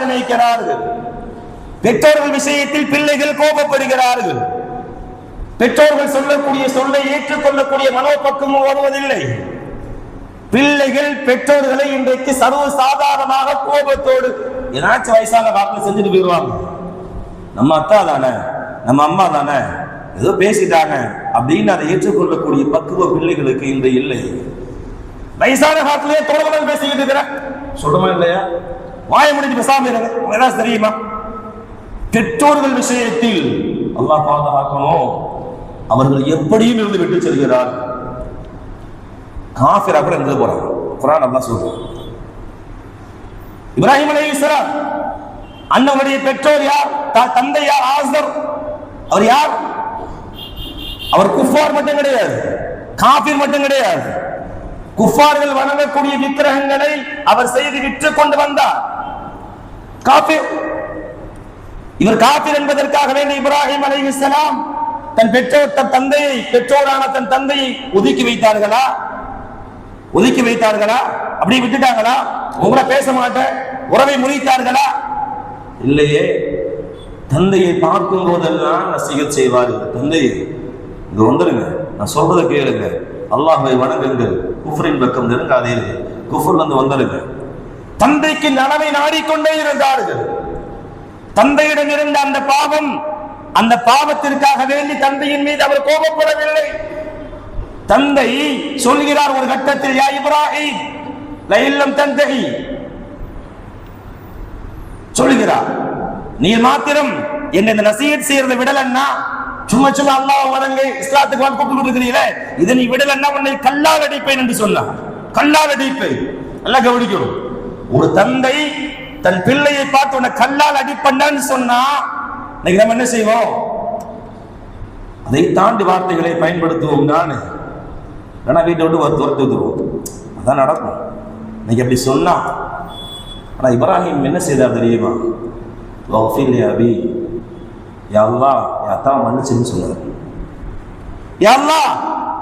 நினைக்கிறார்கள். பெற்றோர்கள் விஷயத்தில் பிள்ளைகள் கோபப்படுகிறார்கள். பெற்றோர்கள் சொல்லக்கூடிய சொல்லை ஏற்றுக்கொள்ளக்கூடிய மனோபக்குவம் வருவதில்லை. பிள்ளைகள் பெற்றோர்களை இன்றைக்கு சர்வ சாதாரணமாக கோபத்தோடு ஏதாச்சும் வயசான வாக்கில் செஞ்சுட்டு போயிடுவாங்க. நம்ம அத்தா தானே, நம்ம அம்மா தானே, ஏதோ பேசிட்டாங்க அப்படின்னு அதை ஏற்றுக்கொள்ளக்கூடிய பக்குவ பிள்ளைகளுக்கு இன்று இல்லை. வயசான காலத்திலேயே தொடர்புடன் பேசிக்கிட்டு இருக்கிற சொல்றமா இல்லையா? வாய முடிஞ்சு பேசாம ஏதாவது தெரியுமா? பெற்றோர்கள் விஷயத்தில் அல்லாஹ் பாதுகாக்கணும். அவர்கள் எப்படியும் இருந்து விட்டு செல்கிறார். காஃபிரா கூட இருந்து போறாங்க. குர்ஆன் அல்லாஹ் சொல்றான். இப்ராஹிம் அலைஹிஸ்ஸலாம் அண்ணனுடைய பெற்றோர் யார்? தந்தை யார்? ஆஸர். அவர் யார்? அவர் குஃபார் மட்டும் கிடையாது, காஃபிர் மட்டும் கிடையாது. குஃபார்கள் வணங்கக்கூடிய விக்கிரகங்களை அவர் செய்து விற்று கொண்டு வந்தார். காஃபிர். இவர் காஃபிர் என்பதற்காக வேண்டி இப்ராஹிம் அலைஹிஸ்ஸலாம் தன் பெற்றோர் தன் தந்தையை பெற்றோரான தன் தந்தையை ஒதுக்கி வைத்தார்களா? ஒதுக்கி வைத்தார்களா? அப்படி விட்டுட்டாங்களா? உங்களை பேச மாட்டேன் உறவை முறித்தார்களா? இல்லையே. தந்தையை பார்க்கும் போதெல்லாம் நசீகத் செய்வார்கள். தந்தையை இங்க வந்துருங்க, நான் சொல்றதை கேளுங்க, அல்லாஹ்வை வணங்குங்கள், குஃப்ரின் பக்கம் நெருங்காதீர்கள், குஃப்ர் வந்து வந்துருங்க. தந்தைக்கு நனவை நாடிக்கொண்டே இருந்தார்கள். தந்தையிடம் இருந்த அந்த பாவம், அந்த பாவத்திற்காக வேண்டி தந்தையின் மீது அவர் கோபப்படவில்லை. தந்தை சொல்கிறார் ஒரு கட்டத்தில், யா இப்ராஹிம் லஇல்லம் தன்தஹி, சொல்கிறார் நீ மாத்திரம் என்ன இந்த நசீஹத் செய்யறதை விடலன்னா, சும்மா சும்மா அல்லாஹ் வணங்க இஸ்லாத்துக்கு வந்து கூப்பிட்டு இருக்கிறீங்களே, இதை நீ விடலன்னா உன்னை கல்லால் அடிப்பேன் என்று சொன்னார். கல்லால் அடிப்பேன். எல்லாம் கவனிக்கணும். ஒரு தந்தை தன் பிள்ளையை பார்த்து உன்னை கல்லால் அடிப்பண்ணான்னு சொன்னா இன்னைக்கு நம்ம என்ன செய்வோம்? அதை தாண்டி வார்த்தைகளை பயன்படுத்துவோம். நான் வேணா வீட்டை விட்டு துரத்து விட்டுருவோம். அதான் நடக்கும். இன்னைக்கு அப்படி சொன்னா. ஆனா இப்ராஹிம் என்ன செய்தார் தெரியுமா? வஃபில் யா அபி, யா அல்லாஹ் யா அத்தா மன்னிச்சுன்னு சொன்னார். யா அல்லாஹ்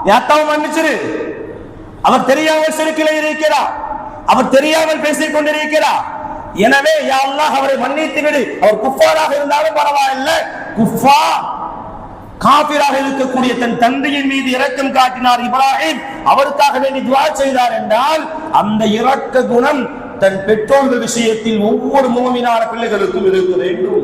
யா அத்தாவை மன்னிச்சிரு. அவர் தெரியாமல் சிறுக்கிலே இருக்கிறார், அவர் தெரியாமல் பேசிக் கொண்டிருக்கிறார். எனவே யா அல்லாஹ் அவரை மன்னித்து விடு. அவர் குஃபாராக இருந்தாலும் பரவாயில்லை, காபிராக இருக்கக்கூடிய தன் தந்தையின் மீது இரக்கம் காட்டினார் இப்ராஹிம். அவருக்காக வேண்டி துஆ செய்தார் என்றால் அந்த இரக்க குணம் தன் பெற்றோர்கள் விஷயத்தில் ஒவ்வொரு முஃமினான பிள்ளைகளுக்கும் இருக்க வேண்டும்.